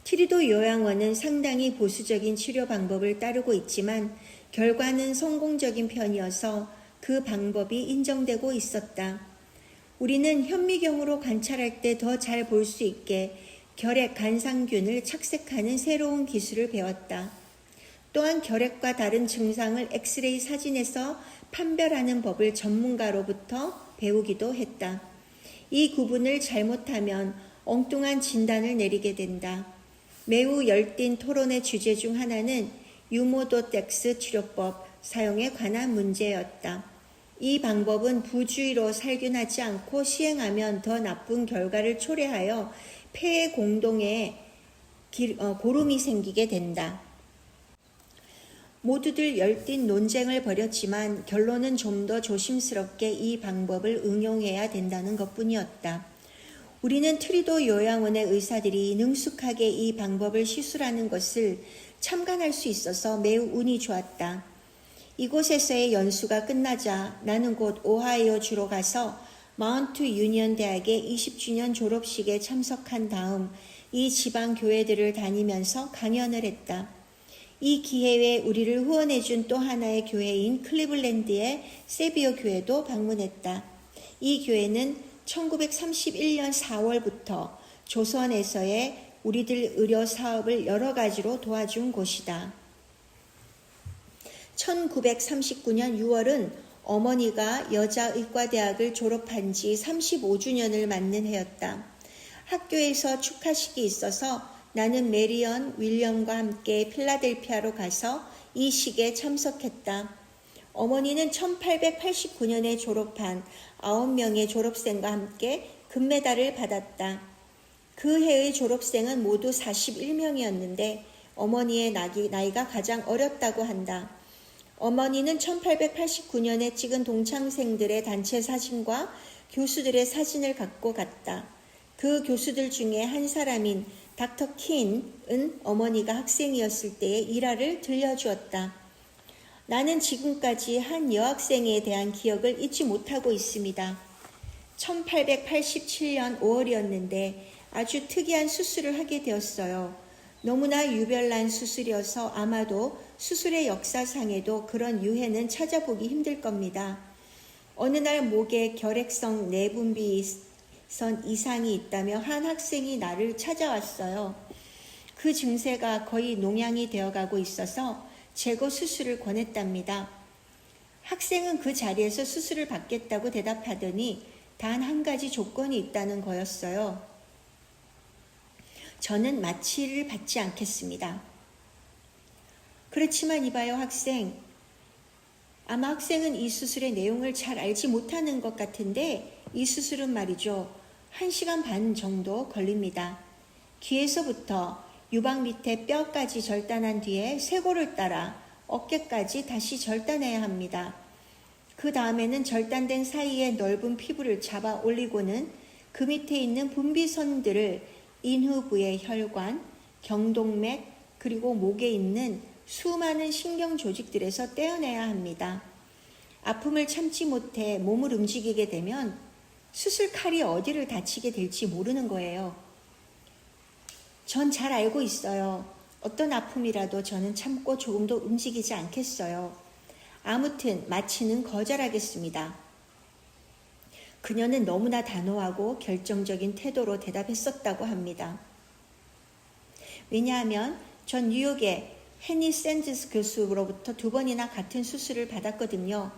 트리도 요양원은 상당히 보수적인 치료 방법을 따르고 있지만 결과는 성공적인 편이어서 그 방법이 인정되고 있었다. 우리는 현미경으로 관찰할 때 더 잘 볼 수 있게 결핵 간상균을 착색하는 새로운 기술을 배웠다. 또한 결핵과 다른 증상을 엑스레이 사진에서 판별하는 법을 전문가로부터 배우기도 했다. 이 구분을 잘못하면 엉뚱한 진단을 내리게 된다. 매우 열띤 토론의 주제 중 하나는 유모도텍스 치료법 사용에 관한 문제였다. 이 방법은 부주의로 살균하지 않고 시행하면 더 나쁜 결과를 초래하여 폐의 공동에 고름이 생기게 된다. 모두들 열띤 논쟁을 벌였지만 결론은 좀 더 조심스럽게 이 방법을 응용해야 된다는 것뿐이었다. 우리는 트리도 요양원의 의사들이 능숙하게 이 방법을 시술하는 것을 참관할 수 있어서 매우 운이 좋았다. 이곳에서의 연수가 끝나자 나는 곧 오하이오 주로 가서 마운트 유니언 대학의 20주년 졸업식에 참석한 다음 이 지방 교회들을 다니면서 강연을 했다. 이 기회에 우리를 후원해준 또 하나의 교회인 클리블랜드의 세비오 교회도 방문했다. 이 교회는 1931년 4월부터 조선에서의 우리들 의료 사업을 여러 가지로 도와준 곳이다. 1939년 6월은 어머니가 여자의과대학을 졸업한 지 35주년을 맞는 해였다. 학교에서 축하식이 있어서 나는 메리언 윌리엄과 함께 필라델피아로 가서 이 식에 참석했다. 어머니는 1889년에 졸업한 9명의 졸업생과 함께 금메달을 받았다. 그 해의 졸업생은 모두 41명이었는데 어머니의 나이가 가장 어렸다고 한다. 어머니는 1889년에 찍은 동창생들의 단체 사진과 교수들의 사진을 갖고 갔다. 그 교수들 중에 한 사람인 닥터 킨은 어머니가 학생이었을 때의 일화를 들려주었다. 나는 지금까지 한 여학생에 대한 기억을 잊지 못하고 있습니다. 1887년 5월이었는데 아주 특이한 수술을 하게 되었어요. 너무나 유별난 수술이어서 아마도 수술의 역사상에도 그런 유해는 찾아보기 힘들 겁니다. 어느 날 목에 결핵성 내분비선 이상이 있다며 한 학생이 나를 찾아왔어요. 그 증세가 거의 농양이 되어가고 있어서 제거 수술을 권했답니다. 학생은 그 자리에서 수술을 받겠다고 대답하더니 단 한 가지 조건이 있다는 거였어요. 저는 마취를 받지 않겠습니다. 그렇지만 이봐요, 학생. 아마 학생은 이 수술의 내용을 잘 알지 못하는 것 같은데 이 수술은 말이죠. 1시간 반 정도 걸립니다. 귀에서부터 유방 밑에 뼈까지 절단한 뒤에 쇄골을 따라 어깨까지 다시 절단해야 합니다. 그 다음에는 절단된 사이에 넓은 피부를 잡아 올리고는 그 밑에 있는 분비선들을 인후부의 혈관, 경동맥, 그리고 목에 있는 수많은 신경 조직들에서 떼어내야 합니다. 아픔을 참지 못해 몸을 움직이게 되면 수술 칼이 어디를 다치게 될지 모르는 거예요. 전 잘 알고 있어요. 어떤 아픔이라도 저는 참고 조금도 움직이지 않겠어요. 아무튼 마취는 거절하겠습니다. 그녀는 너무나 단호하고 결정적인 태도로 대답했었다고 합니다. 왜냐하면 전 뉴욕의 헨리 샌드스 교수로부터 2번이나 같은 수술을 받았거든요.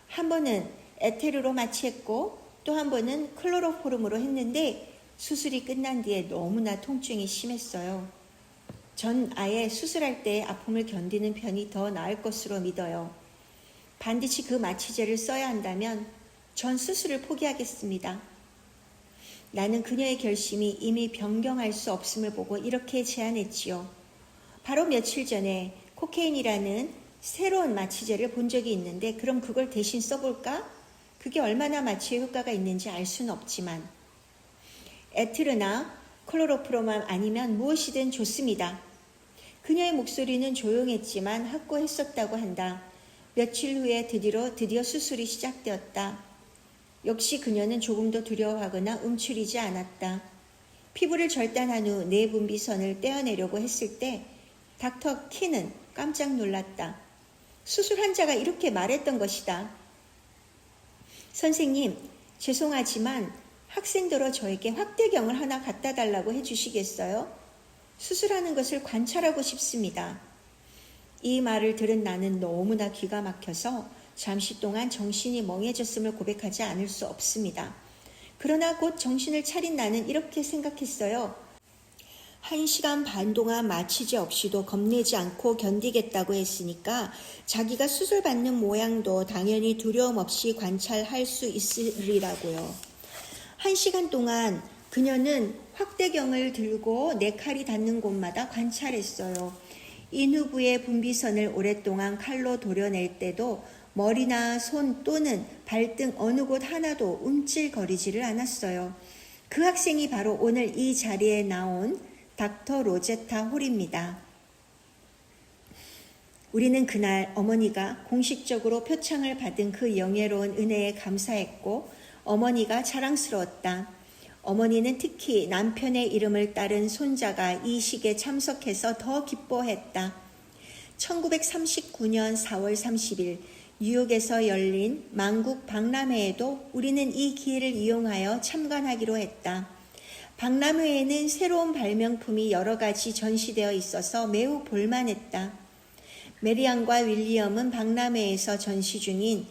한 번은 에테르로 마취했고 또 한 번은 클로로포름으로 했는데 수술이 끝난 뒤에 너무나 통증이 심했어요. 전 아예 수술할 때 아픔을 견디는 편이 더 나을 것으로 믿어요. 반드시 그 마취제를 써야 한다면 전 수술을 포기하겠습니다. 나는 그녀의 결심이 이미 변경할 수 없음을 보고 이렇게 제안했지요. 바로 며칠 전에 코케인이라는 새로운 마취제를 본 적이 있는데 그럼 그걸 대신 써볼까? 그게 얼마나 마취에 효과가 있는지 알 수는 없지만 에트르나 클로로프로만 아니면 무엇이든 좋습니다. 그녀의 목소리는 조용했지만 확고했었다고 한다. 며칠 후에 드디어 수술이 시작되었다. 역시 그녀는 조금도 두려워하거나 움츠리지 않았다. 피부를 절단한 후 내분비선을 떼어내려고 했을 때 닥터 키는 깜짝 놀랐다. 수술 환자가 이렇게 말했던 것이다. 선생님, 죄송하지만 학생들어 저에게 확대경을 하나 갖다 달라고 해주시겠어요? 수술하는 것을 관찰하고 싶습니다. 이 말을 들은 나는 너무나 기가 막혀서 잠시 동안 정신이 멍해졌음을 고백하지 않을 수 없습니다. 그러나 곧 정신을 차린 나는 이렇게 생각했어요. 1시간 반 동안 마취제 없이도 겁내지 않고 견디겠다고 했으니까 자기가 수술받는 모양도 당연히 두려움 없이 관찰할 수 있으리라고요. 1시간 동안 그녀는 확대경을 들고 내 칼이 닿는 곳마다 관찰했어요. 인후부의 분비선을 오랫동안 칼로 도려낼 때도 머리나 손 또는 발등 어느 곳 하나도 움찔거리지를 않았어요. 그 학생이 바로 오늘 이 자리에 나온 닥터 로제타 홀입니다. 우리는 그날 어머니가 공식적으로 표창을 받은 그 영예로운 은혜에 감사했고 어머니가 자랑스러웠다. 어머니는 특히 남편의 이름을 따른 손자가 이 식에 참석해서 더 기뻐했다. 1939년 4월 30일 뉴욕에서 열린 만국 박람회에도 우리는 이 기회를 이용하여 참관하기로 했다. 박람회에는 새로운 발명품이 여러 가지 전시되어 있어서 매우 볼만했다. 메리안과 윌리엄은 박람회에서 전시 중인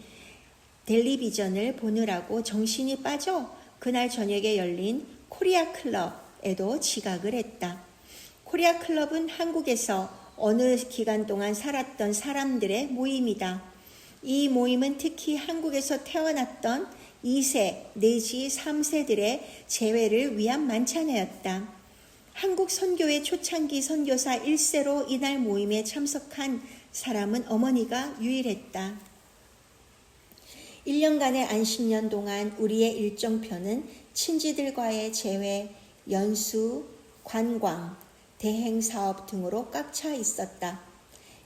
텔레비전을 보느라고 정신이 빠져 그날 저녁에 열린 코리아 클럽에도 지각을 했다. 코리아 클럽은 한국에서 어느 기간 동안 살았던 사람들의 모임이다. 이 모임은 특히 한국에서 태어났던 2세 내지 3세들의 재회를 위한 만찬회였다. 한국 선교회 초창기 선교사 1세로 이날 모임에 참석한 사람은 어머니가 유일했다. 1년간의 안식년 동안 우리의 일정표는 친지들과의 재회, 연수, 관광, 대행사업 등으로 꽉 차 있었다.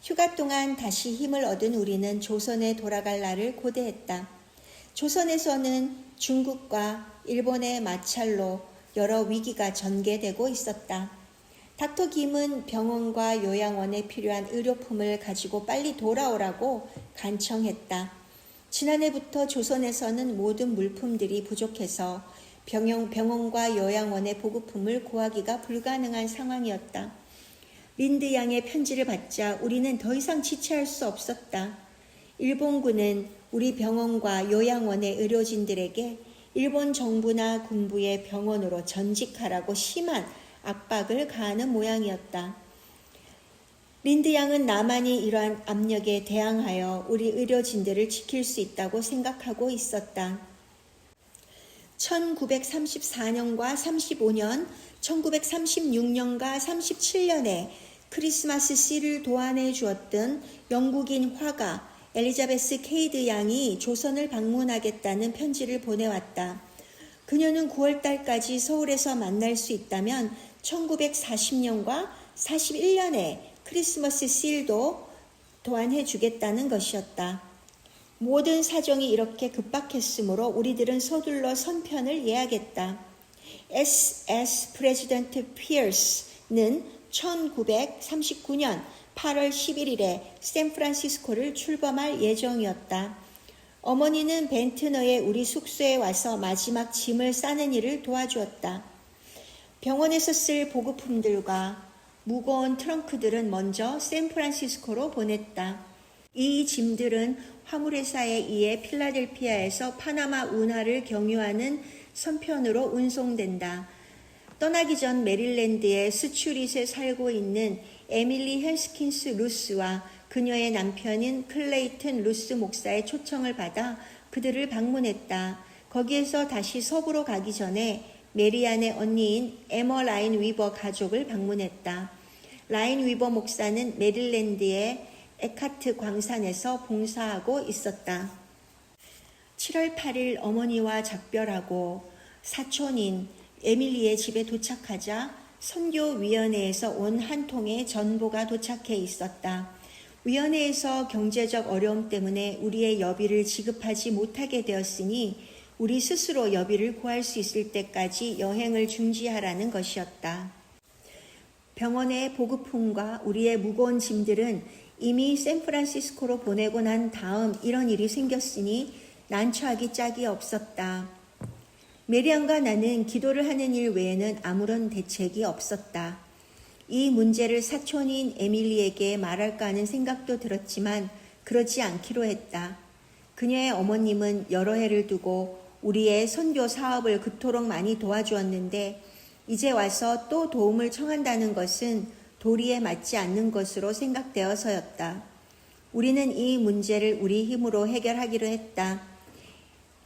휴가 동안 다시 힘을 얻은 우리는 조선에 돌아갈 날을 고대했다. 조선에서는 중국과 일본의 마찰로 여러 위기가 전개되고 있었다. 닥터 김은 병원과 요양원에 필요한 의료품을 가지고 빨리 돌아오라고 간청했다. 지난해부터 조선에서는 모든 물품들이 부족해서 병원과 요양원의 보급품을 구하기가 불가능한 상황이었다. 린드 양의 편지를 받자 우리는 더 이상 지체할 수 없었다. 일본군은 우리 병원과 요양원의 의료진들에게 일본 정부나 군부의 병원으로 전직하라고 심한 압박을 가하는 모양이었다. 린드 양은 나만이 이러한 압력에 대항하여 우리 의료진들을 지킬 수 있다고 생각하고 있었다. 1934년과 35년, 1936년과 37년에 크리스마스 씨를 도안해 주었던 영국인 화가 엘리자베스 케이드 양이 조선을 방문하겠다는 편지를 보내왔다. 그녀는 9월달까지 서울에서 만날 수 있다면 1940년과 41년에 크리스마스 씨도 도안해 주겠다는 것이었다. 모든 사정이 이렇게 급박했으므로 우리들은 서둘러 선편을 예약했다. SS 프레지던트 피어스는 1939년 8월 11일에 샌프란시스코를 출범할 예정이었다. 어머니는 벤트너의 우리 숙소에 와서 마지막 짐을 싸는 일을 도와주었다. 병원에서 쓸 보급품들과 무거운 트렁크들은 먼저 샌프란시스코로 보냈다. 이 짐들은 화물회사에 의해 필라델피아에서 파나마 운하를 경유하는 선편으로 운송된다. 떠나기 전 메릴랜드의 스츄릿에 살고 있는 에밀리 헬스킨스 루스와 그녀의 남편인 클레이튼 루스 목사의 초청을 받아 그들을 방문했다. 거기에서 다시 서부로 가기 전에 메리안의 언니인 에머 라인 위버 가족을 방문했다. 라인 위버 목사는 메릴랜드의 에카트 광산에서 봉사하고 있었다. 7월 8일 어머니와 작별하고 사촌인 에밀리의 집에 도착하자 선교위원회에서 온 한 통의 전보가 도착해 있었다. 위원회에서 경제적 어려움 때문에 우리의 여비를 지급하지 못하게 되었으니 우리 스스로 여비를 구할 수 있을 때까지 여행을 중지하라는 것이었다. 병원의 보급품과 우리의 무거운 짐들은 이미 샌프란시스코로 보내고 난 다음 이런 일이 생겼으니 난처하기 짝이 없었다. 메리안과 나는 기도를 하는 일 외에는 아무런 대책이 없었다. 이 문제를 사촌인 에밀리에게 말할까 하는 생각도 들었지만 그러지 않기로 했다. 그녀의 어머님은 여러 해를 두고 우리의 선교 사업을 그토록 많이 도와주었는데 이제 와서 또 도움을 청한다는 것은 도리에 맞지 않는 것으로 생각되어서였다. 우리는 이 문제를 우리 힘으로 해결하기로 했다.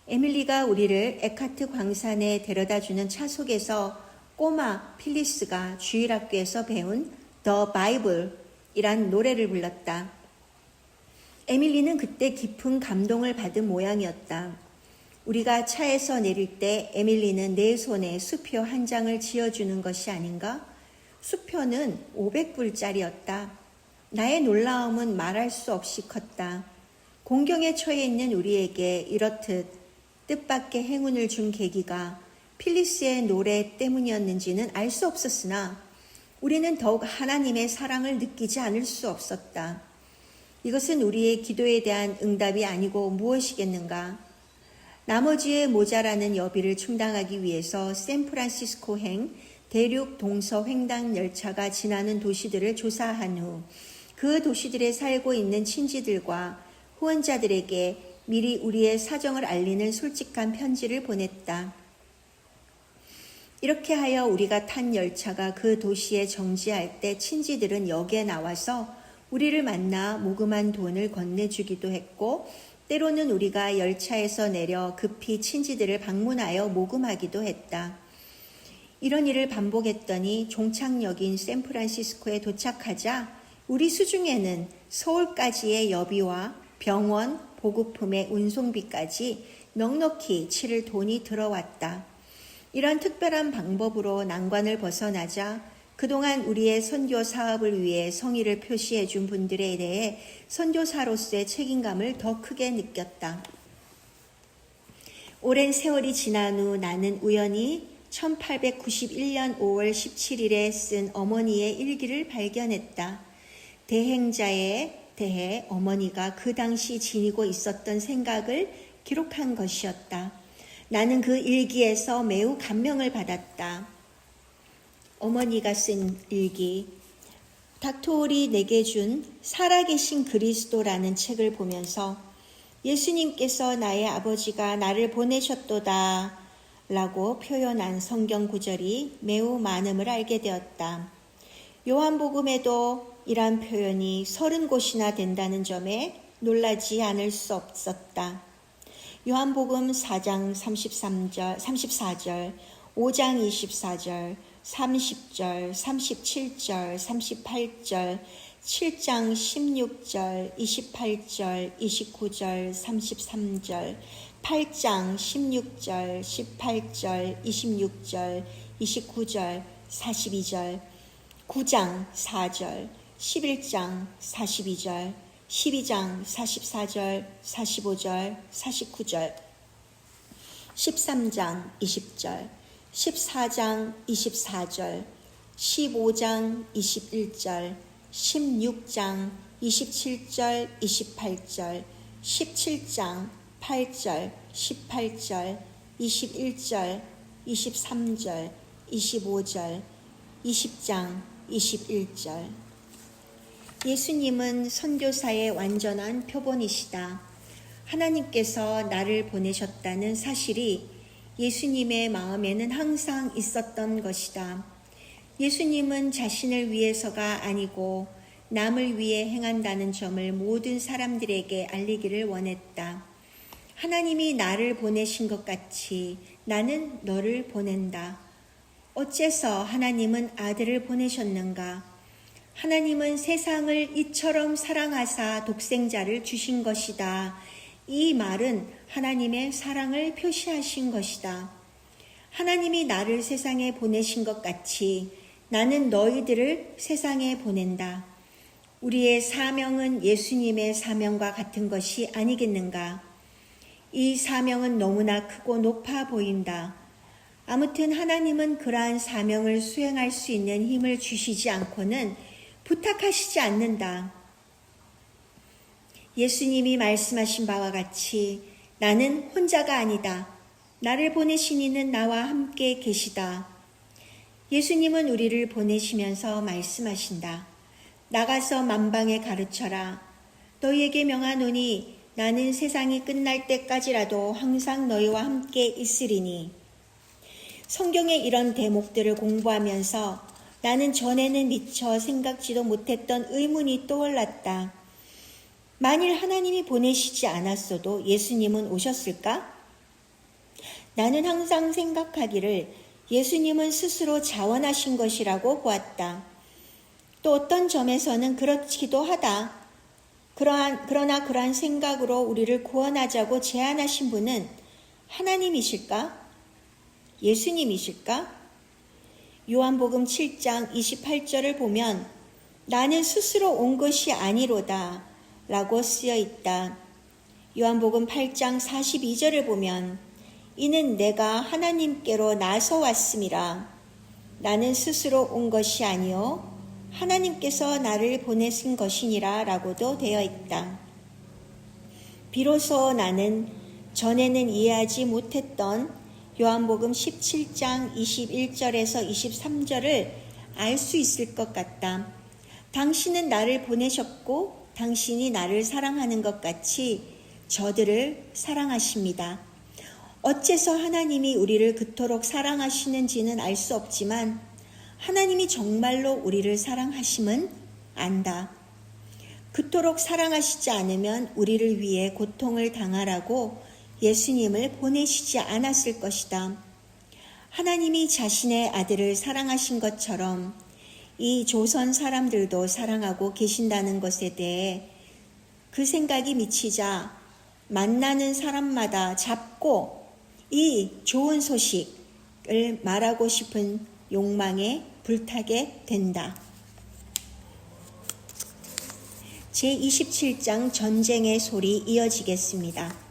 에밀리가 우리를 에카트 광산에 데려다주는 차 속에서 꼬마 필리스가 주일학교에서 배운 The Bible이란 노래를 불렀다. 에밀리는 그때 깊은 감동을 받은 모양이었다. 우리가 차에서 내릴 때 에밀리는 내 손에 수표 한 장을 지어주는 것이 아닌가? 수표는 500불짜리였다. 나의 놀라움은 말할 수 없이 컸다. 공경에 처해 있는 우리에게 이렇듯 뜻밖의 행운을 준 계기가 필리스의 노래 때문이었는지는 알 수 없었으나 우리는 더욱 하나님의 사랑을 느끼지 않을 수 없었다. 이것은 우리의 기도에 대한 응답이 아니고 무엇이겠는가? 나머지의 모자라는 여비를 충당하기 위해서 샌프란시스코행 대륙 동서 횡단 열차가 지나는 도시들을 조사한 후 그 도시들에 살고 있는 친지들과 후원자들에게 미리 우리의 사정을 알리는 솔직한 편지를 보냈다. 이렇게 하여 우리가 탄 열차가 그 도시에 정지할 때 친지들은 역에 나와서 우리를 만나 모금한 돈을 건네주기도 했고 때로는 우리가 열차에서 내려 급히 친지들을 방문하여 모금하기도 했다. 이런 일을 반복했더니 종착역인 샌프란시스코에 도착하자 우리 수중에는 서울까지의 여비와 병원, 보급품의 운송비까지 넉넉히 치를 돈이 들어왔다. 이런 특별한 방법으로 난관을 벗어나자 그동안 우리의 선교 사업을 위해 성의를 표시해 준 분들에 대해 선교사로서의 책임감을 더 크게 느꼈다. 오랜 세월이 지난 후 나는 우연히 1891년 5월 17일에 쓴 어머니의 일기를 발견했다. 대행자에 대해 어머니가 그 당시 지니고 있었던 생각을 기록한 것이었다. 나는 그 일기에서 매우 감명을 받았다. 어머니가 쓴 일기. 닥터홀이 내게 준 살아계신 그리스도라는 책을 보면서 예수님께서 나의 아버지가 나를 보내셨도다 라고 표현한 성경 구절이 매우 많음을 알게 되었다. 요한복음에도 이러한 표현이 30곳이나 된다는 점에 놀라지 않을 수 없었다. 요한복음 4장 34절, 5장 24절, 30절, 37절, 38절, 7장 16절, 28절, 29절, 33절, 8장 16절, 18절, 26절, 29절, 42절, 9장 4절, 11장 42절, 12장 44절, 45절, 49절, 13장 20절, 14장 24절, 15장 21절, 16장 27절, 28절, 17장 8절, 18절, 21절, 23절, 25절, 20장 21절. 예수님은 선교사의 완전한 표본이시다. 하나님께서 나를 보내셨다는 사실이 예수님의 마음에는 항상 있었던 것이다. 예수님은 자신을 위해서가 아니고 남을 위해 행한다는 점을 모든 사람들에게 알리기를 원했다. 하나님이 나를 보내신 것 같이 나는 너를 보낸다. 어째서 하나님은 아들을 보내셨는가? 하나님은 세상을 이처럼 사랑하사 독생자를 주신 것이다. 이 말은 하나님의 사랑을 표시하신 것이다. 하나님이 나를 세상에 보내신 것 같이 나는 너희들을 세상에 보낸다. 우리의 사명은 예수님의 사명과 같은 것이 아니겠는가? 이 사명은 너무나 크고 높아 보인다. 아무튼 하나님은 그러한 사명을 수행할 수 있는 힘을 주시지 않고는 부탁하시지 않는다. 예수님이 말씀하신 바와 같이 나는 혼자가 아니다. 나를 보내신 이는 나와 함께 계시다. 예수님은 우리를 보내시면서 말씀하신다. 나가서 만방에 가르쳐라. 너희에게 명하노니 나는 세상이 끝날 때까지라도 항상 너희와 함께 있으리니. 성경의 이런 대목들을 공부하면서 나는 전에는 미처 생각지도 못했던 의문이 떠올랐다. 만일 하나님이 보내시지 않았어도 예수님은 오셨을까? 나는 항상 생각하기를 예수님은 스스로 자원하신 것이라고 보았다. 또 어떤 점에서는 그렇기도 하다. 그러나 그러한 생각으로 우리를 구원하자고 제안하신 분은 하나님이실까? 예수님이실까? 요한복음 7장 28절을 보면 나는 스스로 온 것이 아니로다 라고 쓰여 있다. 요한복음 8장 42절을 보면 이는 내가 하나님께로 나서 왔음이라. 나는 스스로 온 것이 아니요 하나님께서 나를 보내신 것이니라 라고도 되어 있다. 비로소 나는 전에는 이해하지 못했던 요한복음 17장 21절에서 23절을 알 수 있을 것 같다. 당신은 나를 보내셨고 당신이 나를 사랑하는 것 같이 저들을 사랑하십니다. 어째서 하나님이 우리를 그토록 사랑하시는지는 알 수 없지만 하나님이 정말로 우리를 사랑하심은 안다. 그토록 사랑하시지 않으면 우리를 위해 고통을 당하라고 예수님을 보내시지 않았을 것이다. 하나님이 자신의 아들을 사랑하신 것처럼 이 조선 사람들도 사랑하고 계신다는 것에 대해 그 생각이 미치자 만나는 사람마다 잡고 이 좋은 소식을 말하고 싶은 욕망에 불타게 된다. 제27장 전쟁의 소리 이어지겠습니다.